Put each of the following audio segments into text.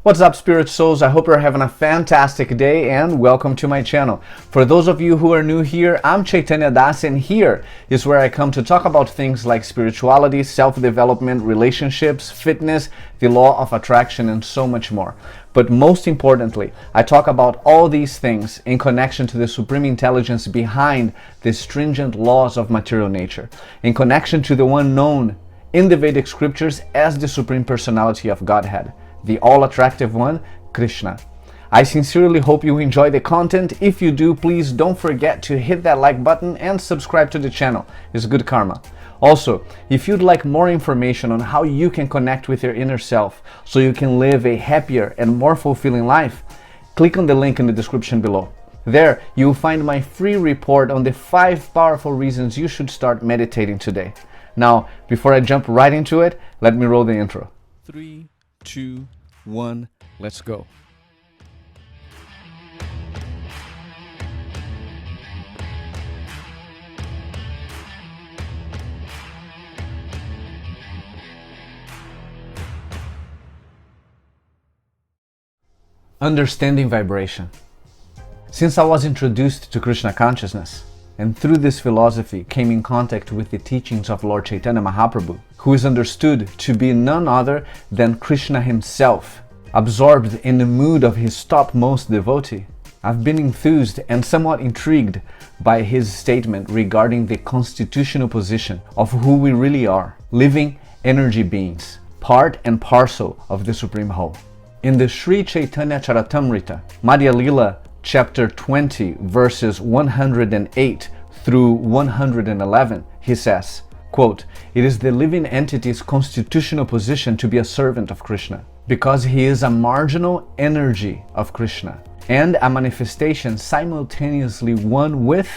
What's up, spirit souls? I hope you're having a fantastic day and welcome to my channel. For those of you who are new here, I'm Chaitanya Das, and here is where I come to talk about things like spirituality, self-development, relationships, fitness, the law of attraction, and so much more. But most importantly, I talk about all these things in connection to the supreme intelligence behind the stringent laws of material nature, in connection to the one known in the Vedic scriptures as the Supreme Personality of Godhead, the all-attractive one, Krishna. I sincerely hope you enjoy the content. If you do, please don't forget to hit that like button and subscribe to the channel. It's good karma. Also, if you'd like more information on how you can connect with your inner self so you can live a happier and more fulfilling life, click on the link in the description below. There, you'll find my free report on the 5 powerful reasons you should start meditating today. Now, before I jump right into it, let me roll the intro. 3, 2, 1, let's go. Understanding vibration. Since I was introduced to Krishna consciousness, and through this philosophy came in contact with the teachings of Lord Chaitanya Mahaprabhu, who is understood to be none other than Krishna himself, absorbed in the mood of his topmost devotee, I've been enthused and somewhat intrigued by his statement regarding the constitutional position of who we really are, living energy beings, part and parcel of the Supreme Whole. In the Sri Chaitanya Charitamrita, Madhya Lila, chapter 20, verses 108 through 111, he says, quote, "It is the living entity's constitutional position to be a servant of Krishna, because he is a marginal energy of Krishna, and a manifestation simultaneously one with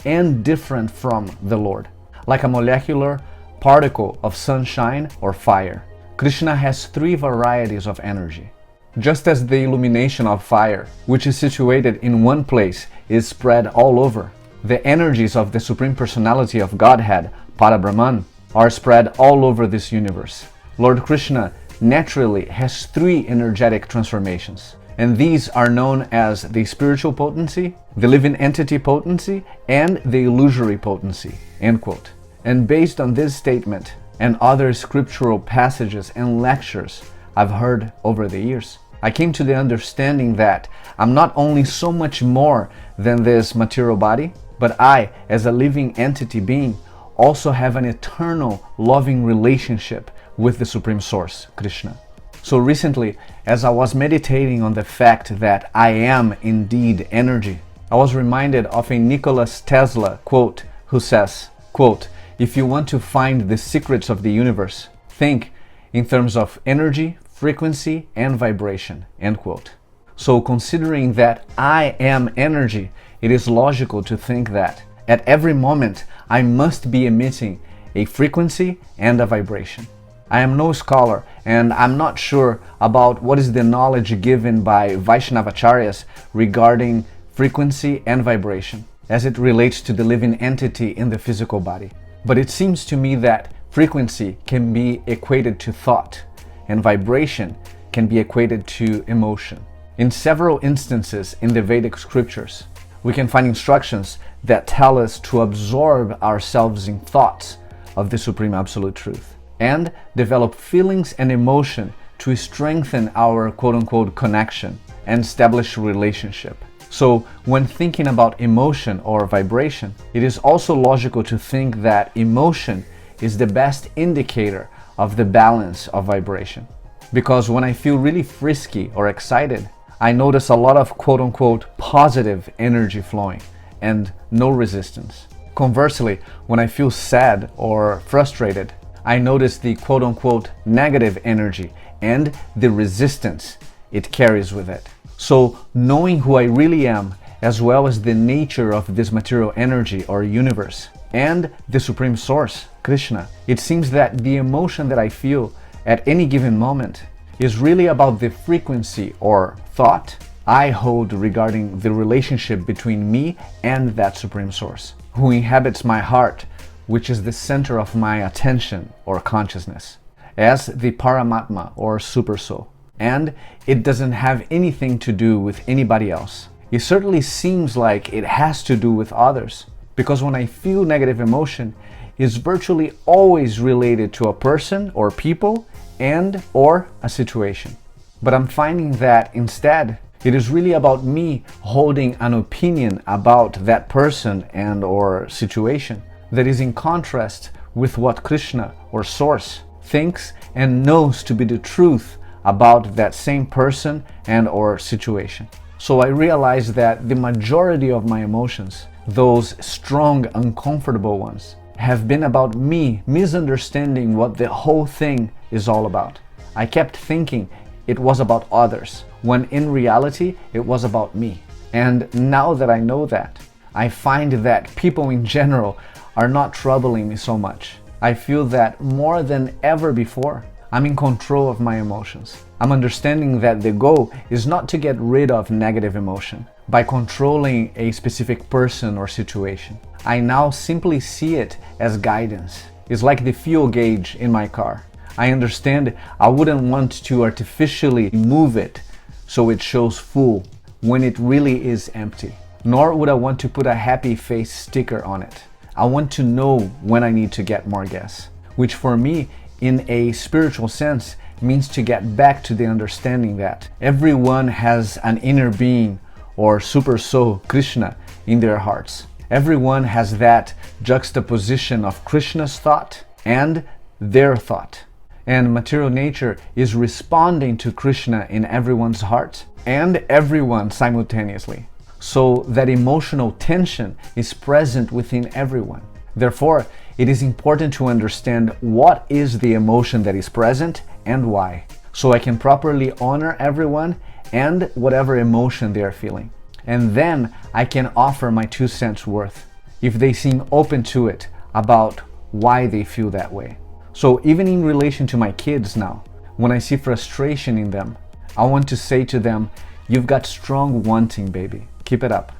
and different from the Lord, like a molecular particle of sunshine or fire. Krishna has 3 varieties of energy. Just as the illumination of fire, which is situated in one place, is spread all over, the energies of the Supreme Personality of Godhead, Parabrahman, are spread all over this universe. Lord Krishna naturally has 3 energetic transformations, and these are known as the spiritual potency, the living entity potency, and the illusory potency." End quote. And based on this statement and other scriptural passages and lectures I've heard over the years, I came to the understanding that I'm not only so much more than this material body, but I, as a living entity being, also have an eternal loving relationship with the Supreme Source, Krishna. So recently, as I was meditating on the fact that I am indeed energy, I was reminded of a Nikola Tesla quote who says, quote, "If you want to find the secrets of the universe, think in terms of energy, frequency, and vibration." End quote. So considering that I am energy, it is logical to think that at every moment I must be emitting a frequency and a vibration. I am no scholar, and I'm not sure about what is the knowledge given by Vaishnavacharyas regarding frequency and vibration as it relates to the living entity in the physical body. But it seems to me that frequency can be equated to thought, and vibration can be equated to emotion. In several instances in the Vedic scriptures, we can find instructions that tell us to absorb ourselves in thoughts of the Supreme Absolute Truth and develop feelings and emotion to strengthen our quote-unquote connection and establish a relationship. So when thinking about emotion or vibration, it is also logical to think that emotion is the best indicator of the balance of vibration. Because when I feel really frisky or excited, I notice a lot of quote-unquote positive energy flowing and no resistance. Conversely, when I feel sad or frustrated, I notice the quote-unquote negative energy and the resistance it carries with it. So knowing who I really am, as well as the nature of this material energy or universe, and the Supreme Source, Krishna, it seems that the emotion that I feel at any given moment is really about the frequency or thought I hold regarding the relationship between me and that Supreme Source, who inhabits my heart, which is the center of my attention or consciousness, as the Paramatma or Super Soul. and it doesn't have anything to do with anybody else. It certainly seems like it has to do with others, because when I feel negative emotion, it's virtually always related to a person or people and or a situation. But I'm finding that instead, it is really about me holding an opinion about that person and or situation that is in contrast with what Krishna or Source thinks and knows to be the truth about that same person and or situation. So I realized that the majority of my emotions, those strong, uncomfortable ones, have been about me misunderstanding what the whole thing is all about. I kept thinking it was about others, when in reality it was about me. And now that I know that, I find that people in general are not troubling me so much. I feel that more than ever before, I'm in control of my emotions. I'm understanding that the goal is not to get rid of negative emotion by controlling a specific person or situation. I now simply see it as guidance. It's like the fuel gauge in my car. I understand I wouldn't want to artificially move it so it shows full when it really is empty. Nor would I want to put a happy face sticker on it. I want to know when I need to get more gas, which for me, in a spiritual sense, means to get back to the understanding that everyone has an inner being or super soul, Krishna, in their hearts. Everyone has that juxtaposition of Krishna's thought and their thought. And material nature is responding to Krishna in everyone's heart and everyone simultaneously. So that emotional tension is present within everyone. Therefore, it is important to understand what is the emotion that is present and why, so I can properly honor everyone and whatever emotion they are feeling. And then I can offer my 2 cents worth, if they seem open to it, about why they feel that way. So even in relation to my kids now, when I see frustration in them, I want to say to them, you've got strong wanting, baby. Keep it up.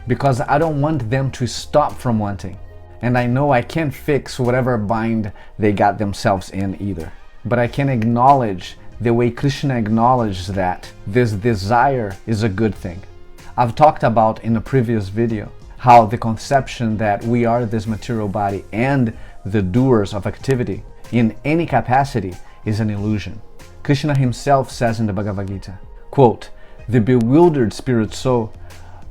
Because I don't want them to stop from wanting. And I know I can't fix whatever bind they got themselves in either. But I can acknowledge the way Krishna acknowledges that this desire is a good thing. I've talked about in a previous video how the conception that we are this material body and the doers of activity in any capacity is an illusion. Krishna himself says in the Bhagavad Gita, quote, "The bewildered spirit soul,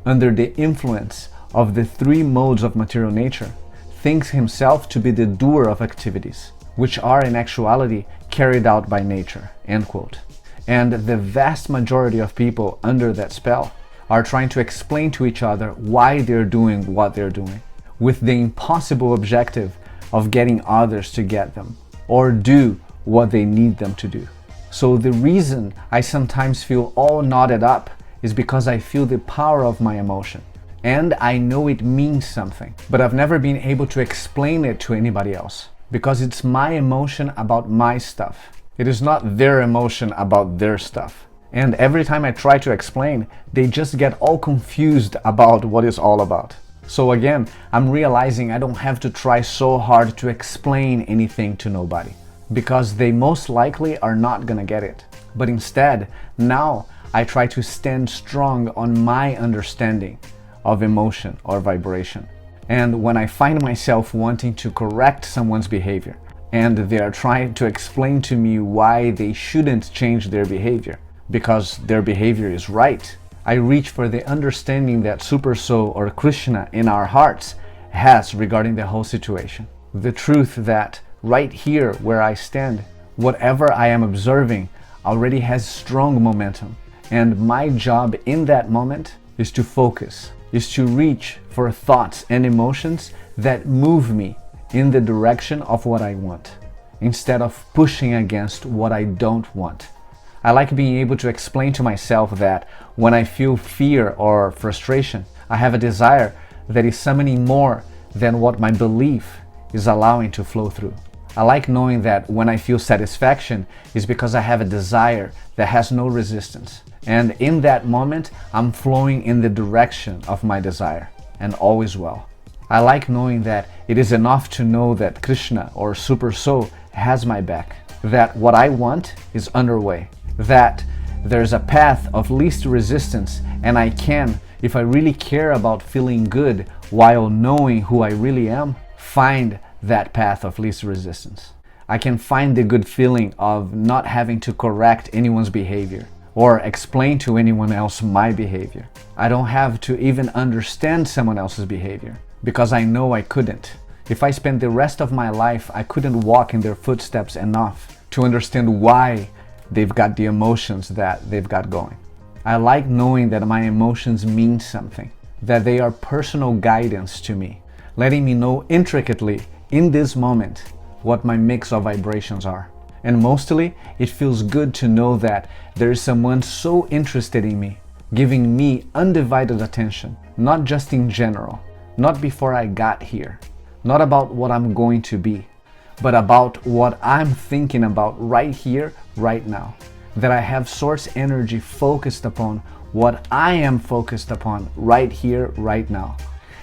under the influence of the 3 modes of material nature, thinks himself to be the doer of activities, which are in actuality carried out by nature," end quote. And the vast majority of people under that spell are trying to explain to each other why they're doing what they're doing, with the impossible objective of getting others to get them, or do what they need them to do. So the reason I sometimes feel all knotted up is because I feel the power of my emotion. And I know it means something, but I've never been able to explain it to anybody else, because it's my emotion about my stuff. It is not their emotion about their stuff. And every time I try to explain, they just get all confused about what it's all about. So again, I'm realizing I don't have to try so hard to explain anything to nobody, because they most likely are not gonna get it. But instead, now I try to stand strong on my understanding of emotion or vibration. And when I find myself wanting to correct someone's behavior, and they are trying to explain to me why they shouldn't change their behavior, because their behavior is right, I reach for the understanding that Super Soul or Krishna in our hearts has regarding the whole situation. The truth that right here where I stand, whatever I am observing already has strong momentum. And my job in that moment is to focus, is to reach for thoughts and emotions that move me in the direction of what I want, instead of pushing against what I don't want. I like being able to explain to myself that when I feel fear or frustration, I have a desire that is summoning more than what my belief is allowing to flow through. I like knowing that when I feel satisfaction is because I have a desire that has no resistance. And in that moment, I'm flowing in the direction of my desire, and all is well. I like knowing that it is enough to know that Krishna or Super Soul has my back, that what I want is underway, that there's a path of least resistance, and I can, if I really care about feeling good while knowing who I really am, find that path of least resistance. I can find the good feeling of not having to correct anyone's behavior or explain to anyone else my behavior. I don't have to even understand someone else's behavior because I know I couldn't. If I spent the rest of my life, I couldn't walk in their footsteps enough to understand why they've got the emotions that they've got going. I like knowing that my emotions mean something, that they are personal guidance to me, letting me know intricately in this moment what my mix of vibrations are. And mostly, it feels good to know that there is someone so interested in me, giving me undivided attention, not just in general, not before I got here, not about what I'm going to be, but about what I'm thinking about right here, right now. That I have source energy focused upon what I am focused upon right here, right now.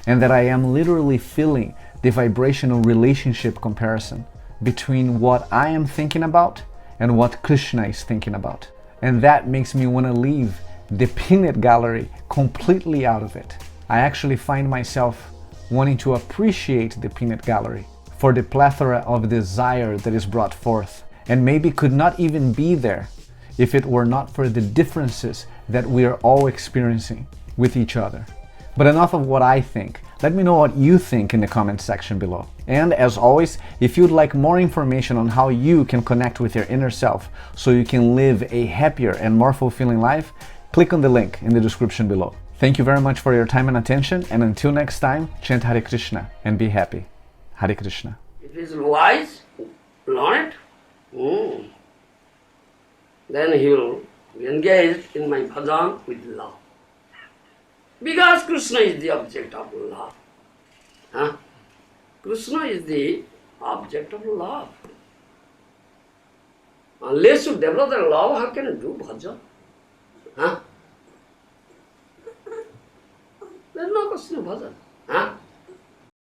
And that I am literally feeling the vibrational relationship comparison between what I am thinking about and what Krishna is thinking about. And that makes me want to leave the peanut gallery completely out of it. I actually find myself wanting to appreciate the peanut gallery for the plethora of desire that is brought forth, and maybe could not even be there if it were not for the differences that we are all experiencing with each other. But enough of what I think. Let me know what you think in the comment section below. And as always, if you'd like more information on how you can connect with your inner self so you can live a happier and more fulfilling life, click on the link in the description below. Thank you very much for your time and attention, and until next time, chant Hare Krishna and be happy. Hare Krishna. If he is wise, learned, then he will be engaged in my bhajan with love. Because Krishna is the object of love. Krishna is the object of love. Unless you develop the love, how can you do bhajan? There is no question of bhajan.